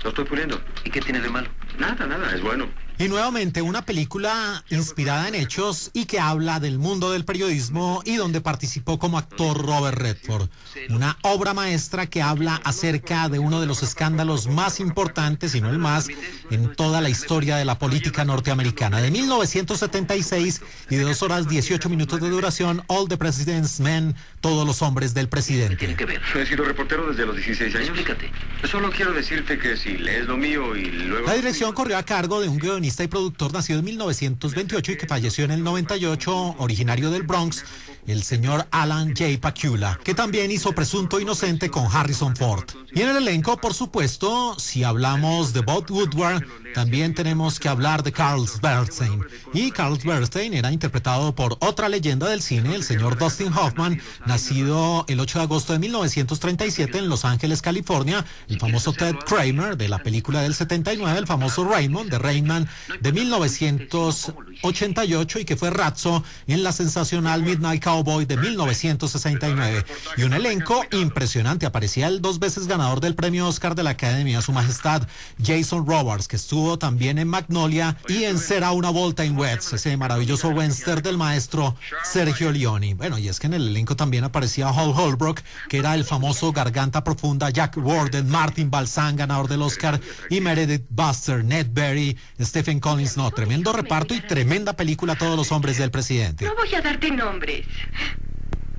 Lo estoy puliendo. ¿Y qué tiene de malo? Nada, es bueno. Y nuevamente una película inspirada en hechos y que habla del mundo del periodismo y donde participó como actor Robert Redford. Una obra maestra que habla acerca de uno de los escándalos más importantes, y no el más, en toda la historia de la política norteamericana. De 1976 y de 2 horas 18 minutos de duración, All the President's Men, todos los hombres del presidente. Tiene que ver. He sido reportero desde los 16 años. Explícate. Solo quiero decirte que si lees lo mío y luego... La dirección corrió a cargo de un guionista y productor nacido en 1928 y que falleció en el 98, originario del Bronx, el señor Alan J. Pakula, que también hizo Presunto Inocente con Harrison Ford. Y en el elenco, por supuesto, si hablamos de Bob Woodward, también tenemos que hablar de Carl Bernstein. Y Carl Bernstein era interpretado por otra leyenda del cine, el señor Dustin Hoffman, nacido el 8 de agosto de 1937 en Los Ángeles, California, el famoso Ted Kramer de la película del 79, el famoso Raymond de Rainman de 1988 y que fue Ratso en la sensacional Midnight Cowboy de 1969. Y un elenco impresionante. Aparecía el 2 veces ganador del premio Oscar de la Academia, Su Majestad Jason Robards, que estuvo también en Magnolia y en Será una Volta in Wets, ese maravilloso western del maestro Sergio Leone. Bueno, y es que en el elenco también aparecía Hal Holbrook, que era el famoso Garganta Profunda, Jack Warden, Martin Balsam, ganador del Oscar, y Meredith Buster, Ned Berry, Stephen Collins. No, tremendo reparto y tremenda película, Todos los hombres del presidente. No voy a darte nombres.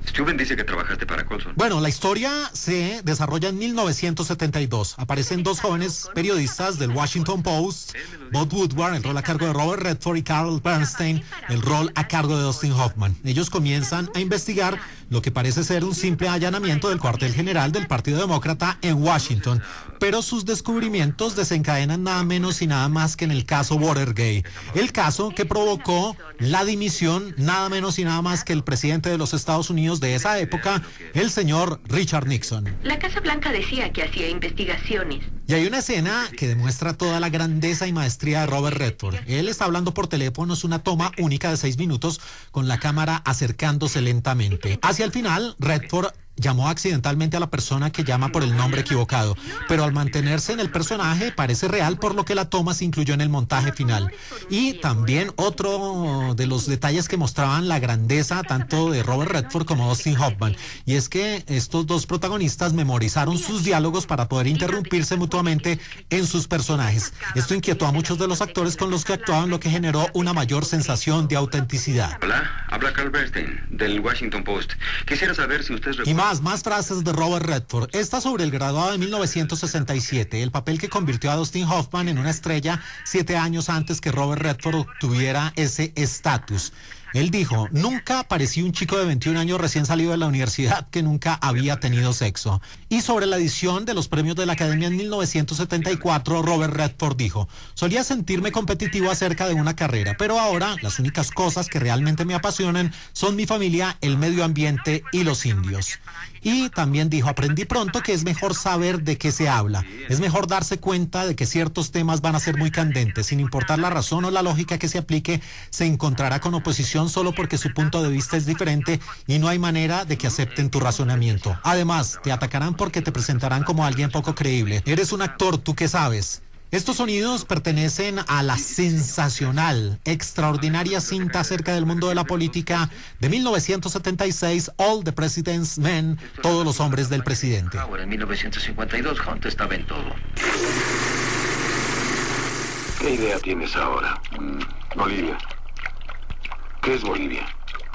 Steven dice que trabajaste para Colson. Bueno, la historia se desarrolla en 1972. Aparecen 2 jóvenes periodistas del Washington Post, Bob Woodward, el rol a cargo de Robert Redford, y Carl Bernstein, el rol a cargo de Dustin Hoffman. Ellos comienzan a investigar lo que parece ser un simple allanamiento del cuartel general del Partido Demócrata en Washington, pero sus descubrimientos desencadenan nada menos y nada más que en el caso Watergate, el caso que provocó la dimisión nada menos y nada más que el presidente de los Estados Unidos de esa época, el señor Richard Nixon. La Casa Blanca decía que hacía investigaciones. Y hay una escena que demuestra toda la grandeza y maestría de Robert Redford. Él está hablando por teléfono, es una toma única de 6 minutos con la cámara acercándose lentamente. Hacia el final, Redford llamó accidentalmente a la persona que llama por el nombre equivocado, pero al mantenerse en el personaje parece real, por lo que la toma se incluyó en el montaje final. Y también otro de los detalles que mostraban la grandeza tanto de Robert Redford como Dustin Hoffman, y es que estos 2 protagonistas memorizaron sus diálogos para poder interrumpirse mutuamente en sus personajes. Esto inquietó a muchos de los actores con los que actuaban, lo que generó una mayor sensación de autenticidad. Hola, habla Carl Bernstein del Washington Post. Quisiera saber si usted recuerda... Más frases de Robert Redford. Esta sobre el graduado de 1967, el papel que convirtió a Dustin Hoffman en una estrella 7 años antes que Robert Redford obtuviera ese estatus. Él dijo: nunca parecí un chico de 21 años recién salido de la universidad que nunca había tenido sexo. Y sobre la edición de los premios de la Academia en 1974, Robert Redford dijo: solía sentirme competitivo acerca de una carrera, pero ahora las únicas cosas que realmente me apasionan son mi familia, el medio ambiente y los indios. Y también dijo: aprendí pronto que es mejor saber de qué se habla. Es mejor darse cuenta de que ciertos temas van a ser muy candentes. Sin importar la razón o la lógica que se aplique, se encontrará con oposición solo porque su punto de vista es diferente y no hay manera de que acepten tu razonamiento. Además, te atacarán porque te presentarán como alguien poco creíble. Eres un actor, ¿tú qué sabes? Estos sonidos pertenecen a la sensacional, extraordinaria cinta acerca del mundo de la política de 1976, All the President's Men, Todos los hombres del presidente. En 1952 Hunt estaba en todo. ¿Qué idea tienes ahora? Bolivia. ¿Qué es Bolivia?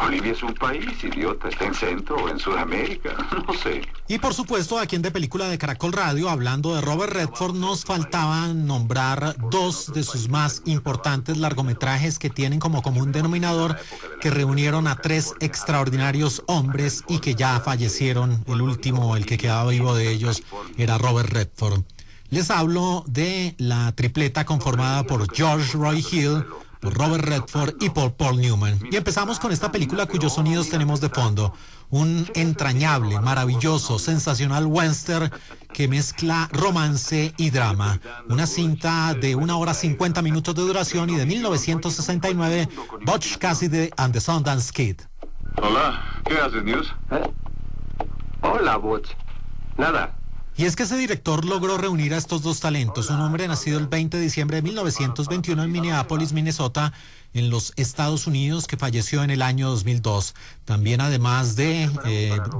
Bolivia es un país, idiota. Está en Centro o en Sudamérica. No sé. Y por supuesto, aquí en De Película de Caracol Radio, hablando de Robert Redford, nos faltaba nombrar dos de sus más importantes largometrajes que tienen como común denominador que reunieron a tres extraordinarios hombres y que ya fallecieron. El último, el que quedaba vivo de ellos, era Robert Redford. Les hablo de la tripleta conformada por George Roy Hill, por Robert Redford y por Paul Newman. Y empezamos con esta película cuyos sonidos tenemos de fondo. Un entrañable, maravilloso, sensacional western que mezcla romance y drama. Una cinta de 1 hora 50 minutos de duración y de 1969, Butch Cassidy and the Sundance Kid. Hola, ¿qué haces, News? Hola, Butch. Nada. Y es que ese director logró reunir a estos dos talentos, un hombre nacido el 20 de diciembre de 1921 en Minneapolis, Minnesota, en los Estados Unidos, que falleció en el año 2002. También, además de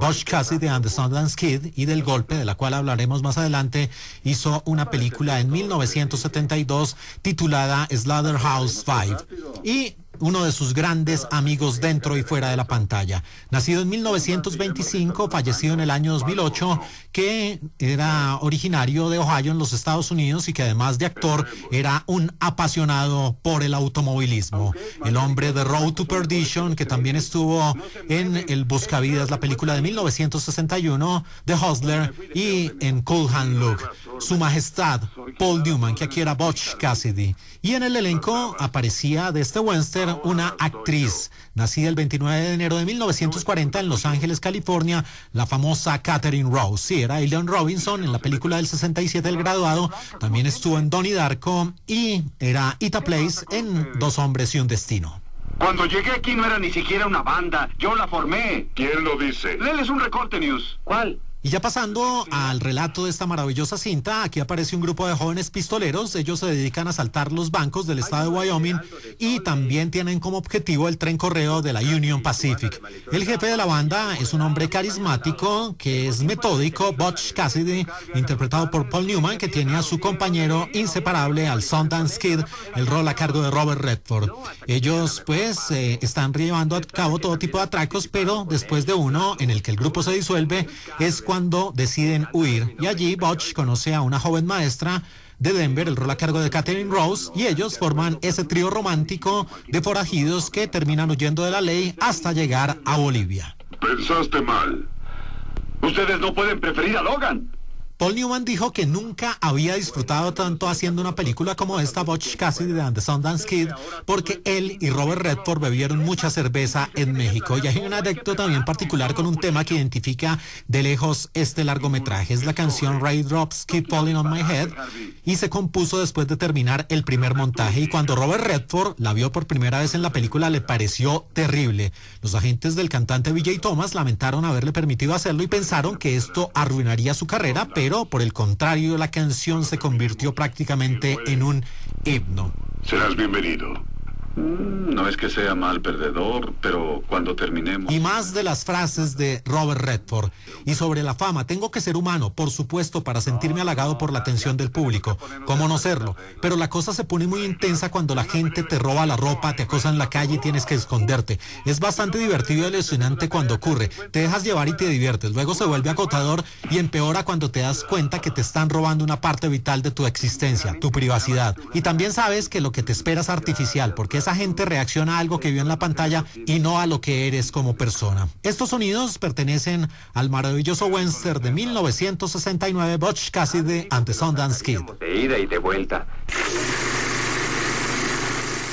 Butch Cassidy and the Sundance Kid y del golpe, de la cual hablaremos más adelante, hizo una película en 1972 titulada Slaughterhouse-Five. Y uno de sus grandes amigos dentro y fuera de la pantalla. Nacido en 1925, fallecido en el año 2008, que era originario de Ohio en los Estados Unidos y que además de actor era un apasionado por el automovilismo. El hombre de Road to Perdition, que también estuvo en El Buscavidas, la película de 1961, The Hustler, y en Cool Hand Luke. Su Majestad, Paul Newman, que aquí era Butch Cassidy. Y en el elenco aparecía de este western una actriz, nacida el 29 de enero de 1940 en Los Ángeles, California, la famosa Catherine Rose. Sí, era Eileen Robinson en la película del 67, El Graduado. También estuvo en Donnie Darko y era Ita Place en Dos Hombres y un Destino. Cuando llegué aquí no era ni siquiera una banda, yo la formé. ¿Quién lo dice? Léeles un recorte, News. ¿Cuál? Y ya pasando al relato de esta maravillosa cinta, aquí aparece un grupo de jóvenes pistoleros. Ellos se dedican a asaltar los bancos del estado de Wyoming y también tienen como objetivo el tren correo de la Union Pacific. El jefe de la banda es un hombre carismático que es metódico, Butch Cassidy, interpretado por Paul Newman, que tiene a su compañero inseparable, al Sundance Kid, el rol a cargo de Robert Redford. Ellos pues están llevando a cabo todo tipo de atracos, pero después de uno en el que el grupo se disuelve es cuando deciden huir, y allí Butch conoce a una joven maestra de Denver, el rol a cargo de Catherine Rose, y ellos forman ese trío romántico de forajidos que terminan huyendo de la ley hasta llegar a Bolivia. Pensaste mal. Ustedes no pueden preferir a Logan. Paul Newman dijo que nunca había disfrutado tanto haciendo una película como esta, Butch Cassidy and the Sundance Kid, porque él y Robert Redford bebieron mucha cerveza en México. Y hay una anécdota también particular con un tema que identifica de lejos este largometraje. Es la canción Raindrops Keep Falling on My Head, y se compuso después de terminar el primer montaje. Y cuando Robert Redford la vio por primera vez en la película, le pareció terrible. Los agentes del cantante B.J. Thomas lamentaron haberle permitido hacerlo y pensaron que esto arruinaría su carrera, pero por el contrario, la canción se convirtió prácticamente en un himno. Serás bienvenido. No es que sea mal perdedor, pero cuando terminemos... Y más de las frases de Robert Redford. Y sobre la fama, tengo que ser humano, por supuesto, para sentirme halagado por la atención del público. ¿Cómo no serlo? Pero la cosa se pone muy intensa cuando la gente te roba la ropa, te acosa en la calle y tienes que esconderte. Es bastante divertido y ilusionante cuando ocurre. Te dejas llevar y te diviertes. Luego se vuelve agotador y empeora cuando te das cuenta que te están robando una parte vital de tu existencia, tu privacidad. Y también sabes que lo que te espera es artificial, porque esa gente reacciona a algo que vio en la pantalla y no a lo que eres como persona. Estos sonidos pertenecen al maravilloso western de 1969, Butch Cassidy and the Sundance Kid. De ida y de vuelta.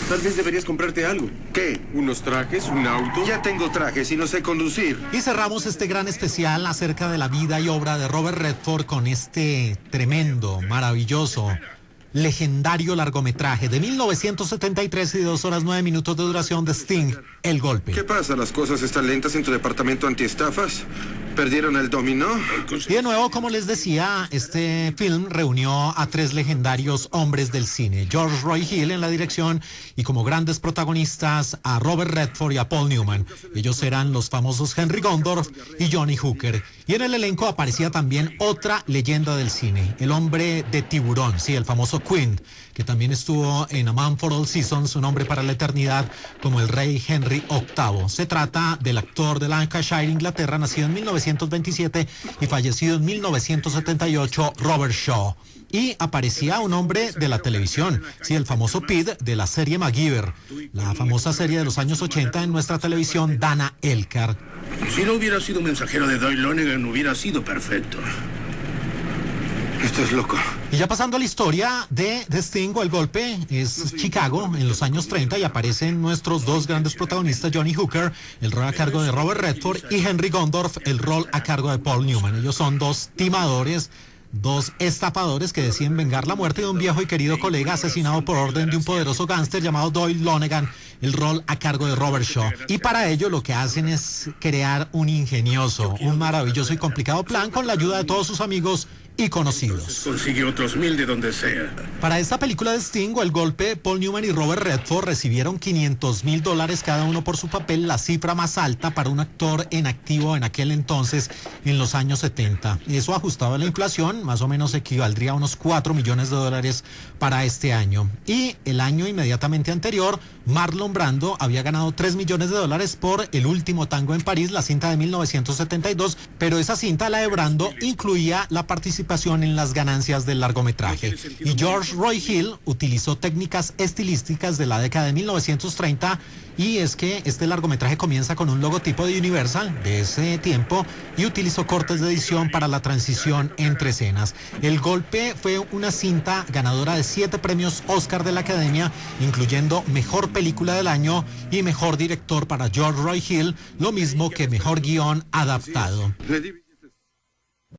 Tal vez deberías comprarte algo. ¿Qué? ¿Unos trajes? ¿Un auto? Ya tengo trajes y no sé conducir. Y cerramos este gran especial acerca de la vida y obra de Robert Redford con este tremendo, maravilloso, legendario largometraje de 1973 y 2 horas 9 minutos de duración de Sting, El Golpe. ¿Qué pasa? ¿Las cosas están lentas en tu departamento antiestafas? ¿Perdieron el dominó? Y de nuevo, como les decía, este film reunió a 3 legendarios hombres del cine. George Roy Hill en la dirección y como grandes protagonistas a Robert Redford y a Paul Newman. Ellos eran los famosos Henry Gondorff y Johnny Hooker. Y en el elenco aparecía también otra leyenda del cine, el hombre de tiburón, sí, el famoso Quint, que también estuvo en A Man for All Seasons, Un hombre para la eternidad, como el rey Henry VIII. Se trata del actor de Lancashire, Inglaterra, nacido en 1927 y fallecido en 1978, Robert Shaw. Y aparecía un hombre de la televisión, sí, el famoso Pete de la serie MacGyver, la famosa serie de los años 80 en nuestra televisión, Dana Elkar. Si no hubiera sido mensajero de Doyle Lonergan, hubiera sido perfecto. Esto es loco. Y ya pasando a la historia de Sting o El Golpe, es Chicago en los años 30 y aparecen nuestros 2 grandes protagonistas, Johnny Hooker, el rol a cargo de Robert Redford, y Henry Gondorff, el rol a cargo de Paul Newman. Ellos son 2 timadores, 2 estafadores que deciden vengar la muerte de un viejo y querido colega asesinado por orden de un poderoso gángster llamado Doyle Lonergan, el rol a cargo de Robert Shaw. Y para ello lo que hacen es crear un ingenioso, un maravilloso y complicado plan con la ayuda de todos sus amigos y conocidos. Consigue otros 1000 de donde sea. Para esta película de Sting o El Golpe, Paul Newman y Robert Redford recibieron $500,000 cada uno por su papel, la cifra más alta para un actor en activo en aquel entonces, en los años 70. Eso ajustado a la inflación, más o menos equivaldría a unos $4 millones para este año. Y el año inmediatamente anterior, Marlon Brando había ganado $3 millones por El último tango en París, la cinta de 1972, pero esa cinta, la de Brando, incluía la participación en las ganancias del largometraje. Y George Roy Hill utilizó técnicas estilísticas de la década de 1930, y es que este largometraje comienza con un logotipo de Universal de ese tiempo y utilizó cortes de edición para la transición entre escenas. El Golpe fue una cinta ganadora de 7 premios Oscar de la Academia, incluyendo Mejor Película del Año y Mejor Director para George Roy Hill, lo mismo que Mejor Guión Adaptado.